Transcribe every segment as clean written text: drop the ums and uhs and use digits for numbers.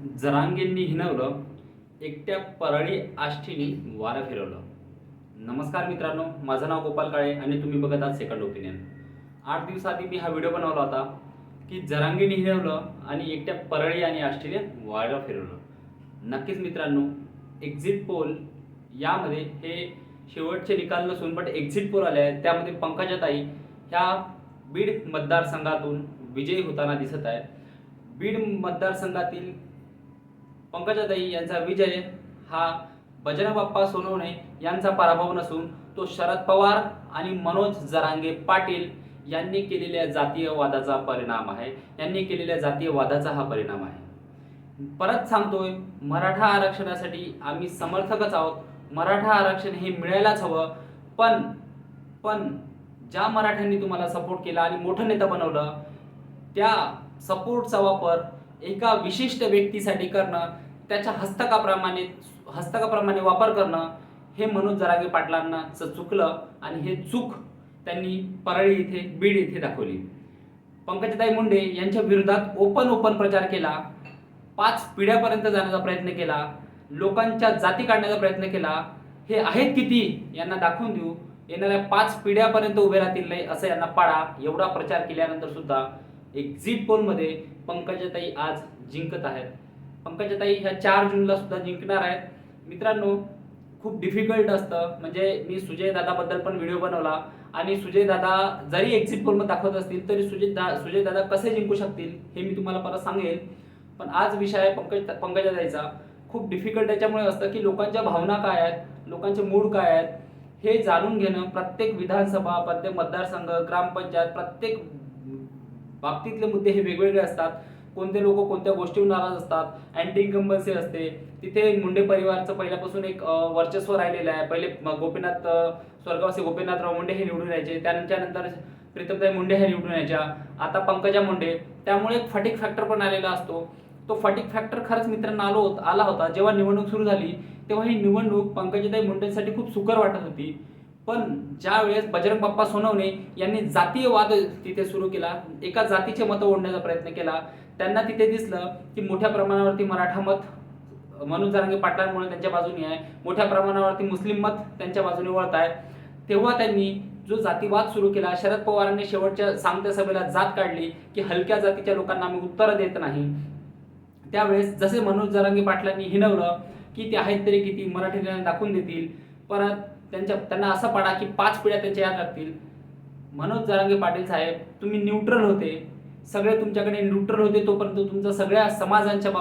जरांगेंनी हिणवलं, एकट्या परळी आष्टींनी वारं फिरवलं. नमस्कार मित्रांनो, माझं नाव गोपाल काळे आणि तुम्ही बघत आहात सेकंड ओपिनियन. 8 दिवसाआधी मी हा व्हिडिओ बनवला होता की जरांगेंनी हिणवलं आणि एकट्या परळी आणि आष्टीने वारं फिरवलं. नक्कीच मित्रांनो, एक्झिट पोल यामध्ये हे शेवटचे निकाल नसून बट एक्झिट पोल आले आहेत. त्यामध्ये पंकजाताई ह्या बीड मतदारसंघातून विजयी होताना दिसत आहेत. बीड मतदारसंघातील पंकजाताई यांचा विजय हा बजरंग बाप्पा सोनवणे यांचा पराभव नसून तो शरद पवार आणि मनोज जरांगे पाटील यांनी केलेल्या जातीयवादाचा परिणाम आहे. यांनी केलेल्या जातीयवादाचा हा परिणाम आहे. परत सांगतोय, मराठा आरक्षणासाठी आम्ही समर्थकच आहोत. मराठा आरक्षण हे मिळायलाच हवं. पण ज्या मराठ्यांनी तुम्हाला सपोर्ट केला आणि मोठं नेता बनवलं, त्या सपोर्टचा वापर एका विशिष्ट व्यक्तीसाठी करणं, त्याच्या हस्तकाप्रमाणे वापर करणं, हे मनोज जरांगे पाटलांना चुकलं आणि हे चूक त्यांनी परळी इथे, बीड इथे दाखवली. पंकजाताई मुंडे यांच्या विरोधात ओपन प्रचार केला. 5 पिढ्यापर्यंत जाण्याचा प्रयत्न केला. लोकांच्या जाती काढण्याचा प्रयत्न केला. हे आहेत किती यांना दाखवून देऊ, येणाऱ्या 5 पिढ्यापर्यंत उभे राहतील नाही असं यांना पाडा, एवढा प्रचार केल्यानंतर सुद्धा एक्झिट पोलमध्ये पंकजाताई आज जिंकत आहेत. पंकजाताई ह्या 4 जूनला सुद्धा जिंकणार आहेत. मित्रांनो, खूप डिफिकल्ट असतं. म्हणजे मी सुजय दादाबद्दल पण व्हिडिओ बनवला आणि सुजय दादा जरी एक्झिट पोलमध्ये दाखवत असतील तरी सुजय दादा कसे जिंकू शकतील हे मी तुम्हाला परत सांगेल. पण आज विषय आहे पंकजाताईचा. खूप डिफिकल्ट याच्यामुळे असतं की लोकांच्या भावना काय आहेत, लोकांचे मूड काय आहेत हे जाणून घेणं. प्रत्येक विधानसभा, प्रत्येक मतदारसंघ, ग्रामपंचायत, प्रत्येक बाबतीतले मुद्दे हे वेगवेगळे असतात. कोणते लोक कोणत्या गोष्टीवर नाराज असतात. अँटी इन्कम्बन्सी असते. तिथे मुंडे परिवारचं पहिल्यापासून एक वर्चस्व राहिलेलं आहे. पहिले स्वर्गवासी गोपीनाथराव मुंडे हे निवडून यायचे, त्यानंतर प्रीतमताई मुंडे हे निवडून यायच्या, आता पंकजा मुंडे. त्यामुळे एक फटिक फॅक्टर पण आलेला असतो. तो फटिक फॅक्टर खरंच मित्रांनो आला होता. जेव्हा निवडणूक सुरू झाली तेव्हा ही निवडणूक पंकजाताई मुंडेंसाठी खूप सुकर वाटत होती. पण ज्या वेळेस बजरंग बाप्पा सोनवणे यांनी जातीयवाद तिथे सुरू केला, एका जातीचे मत ओढण्याचा प्रयत्न केला, त्यांना तिथे दिसलं की मोठ्या प्रमाणावरती मराठा मत मनोज जरांगे पाटलांमुळे त्यांच्या बाजूने आहे, मोठ्या प्रमाणावरती मुस्लिम मत त्यांच्या बाजूने वळत आहे. तेव्हा त्यांनी जो जातीवाद सुरू केला, शरद पवारांनी शेवटच्या सांगत्या सभेला जात काढली की हलक्या जातीच्या लोकांना आम्ही उत्तरं देत नाही. त्यावेळेस जसे मनोज जरांगे पाटलांनी हिणवलं की ते आहेत तरी किती, मराठीला दाखवून देतील, परत त्यांना असं पाडा की 5 पिढ्या त्यांच्या याद राहतील. मनोज जरांगे पाटील साहेब, तुम्ही न्यूट्रल होते, सगळे तुमच्याकडे न्यूट्रल होते, तोपर्यंत तुमचा सगळ्या समाजांच्या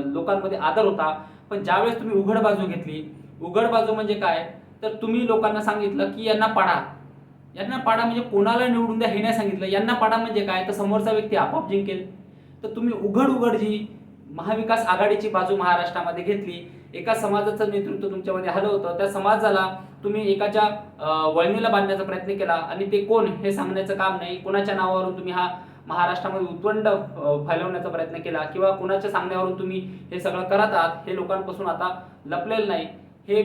लोकांमध्ये आदर होता. पण ज्यावेळेस तुम्ही उघड बाजू घेतली, उघड बाजू म्हणजे काय, तर तुम्ही लोकांना सांगितलं की यांना पाडा म्हणजे कोणाला निवडून द्या हे नाही सांगितलं. यांना पाडा म्हणजे काय, तर समोरचा व्यक्ती आपोआप जिंकेल. तर तुम्ही उघड जी महाविकास आघाडीची बाजू महाराष्ट्रामध्ये घेतली, एका समाजाचं नेतृत्व तुमच्यामध्ये आलं होतं, त्या समाजाला तुम्ही एकाच्या वळणीला बांधण्याचा प्रयत्न केला आणि ते कोण हे सांगण्याचं काम नाही. कोणाच्या नावावरून तुम्ही हा महाराष्ट्रामध्ये उद्वंड फैलवण्याचा प्रयत्न केला किंवा कोणाच्या सांगण्यावरून तुम्ही हे सगळं करत आहात हे लोकांपासून आता लपलेलं नाही. हे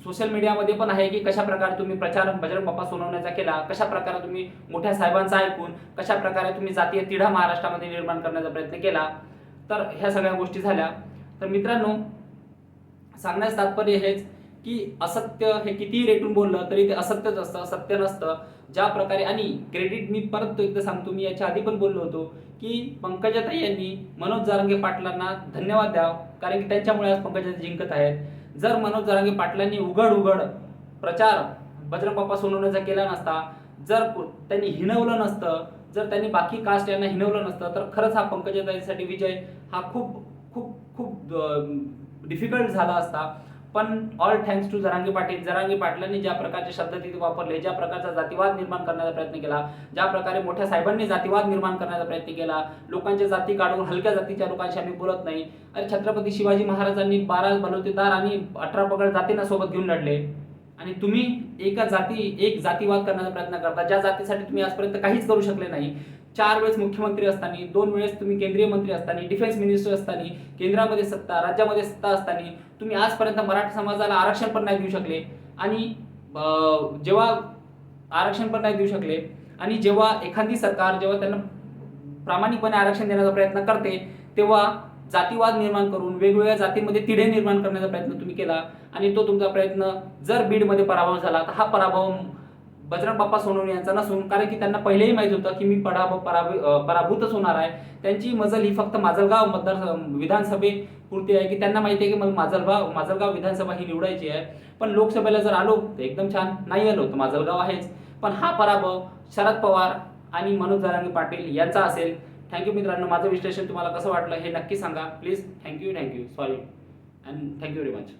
सोशल मीडियामध्ये पण आहे की कशा प्रकारे तुम्ही प्रचार बजरंग बाप्पा सोनवण्याचा केला, कशा प्रकारे तुम्ही मोठ्या साहेबांचा ऐकून कशा प्रकारे तुम्ही जातीय तिढा महाराष्ट्रामध्ये निर्माण करण्याचा प्रयत्न केला. तर ह्या सगळ्या गोष्टी झाल्या. तर मित्रांनो, सांगण्याचं तात्पर्य हेच की असत्य हे कितीही रेटून बोललं तरी ते असत्यच असतं, सत्य नसतं. ज्या प्रकारे, आणि क्रेडिट मी परत एकदा सांगतो, मी याच्या आधी पण बोललो होतो की पंकजाताई यांनी मनोज जरांगे पाटलांना धन्यवाद द्यावं, कारण की त्यांच्यामुळे आज पंकजाताई जिंकत आहेत. जर मनोज जरांगे पाटलांनी उघड प्रचार बजरंग बाप्पा सोनवण्याचा केला नसता, जर त्यांनी हिणवलं नसतं, जर त्यांनी बाकी कास्ट यांना हिणवलं नसतं, तर खरंच हा पंकजाताईंसाठी विजय हा खूप खूप खूप डिफिकल्ट झाला असता. पण ऑल थँक्स टू जरांगे पाटलांनी ज्या प्रकारचे शब्द तिथे वापरले, ज्या प्रकारचा जातीवाद निर्माण करण्याचा प्रयत्न केला, ज्या प्रकारे मोठ्या साहेबांनी जातीवाद निर्माण करण्याचा प्रयत्न केला, लोकांच्या जाती काढून हलक्या जातीच्या लोकांशी आम्ही बोलत नाही. अरे छत्रपती शिवाजी महाराजांनी 12 बलुतेदार आणि 18 पगड जातींना सोबत घेऊन लढले आणि तुम्ही एक जातीवाद करण्याचा प्रयत्न करता, ज्या जातीसाठी तुम्ही आजपर्यंत काहीच करू शकले नाही. 4 वेळेस मुख्यमंत्री असताना, 2 वेळेस तुम्ही केंद्रीय मंत्री असताना, डिफेन्स मिनिस्टर असताना, केंद्रामध्ये सत्ता, राज्यामध्ये सत्ता असताना तुम्ही आजपर्यंत मराठा समाजाला आरक्षण पण नाही देऊ शकले. आणि जेव्हा आरक्षण पण नाही देऊ शकले आणि जेव्हा एखादी सरकार जेव्हा त्यांना प्रामाणिकपणे आरक्षण देण्याचा प्रयत्न करते तेव्हा जातीवाद निर्माण करून वेगवेगळ्या जातीमध्ये तिढे निर्माण करण्याचा प्रयत्न तुम्ही केला आणि तो तुमचा प्रयत्न जर बीडमध्ये पराभव झाला तर हा पराभव बजरंग बाप्पा सोनवणे यांचा नसून, कारण की त्यांना पहिलेही माहित होतं की मी पराभूतच होणार आहे. त्यांची मजल ही फक्त माजलगाव विधानसभेपुरती आहे, की त्यांना माहिती आहे की मला माजलगाव विधानसभा ही निवडायची आहे. पण लोकसभेला जर आलो तर एकदम छान, नाही आलो तर माजलगाव आहेच. पण हा पराभव शरद पवार आणि मनोज जरांगे पाटील यांचा असेल. थँक्यू मित्रांनो. माझं विश्लेषण तुम्हाला कसं वाटलं हे नक्की सांगा please. Thank you sorry and thank you very much.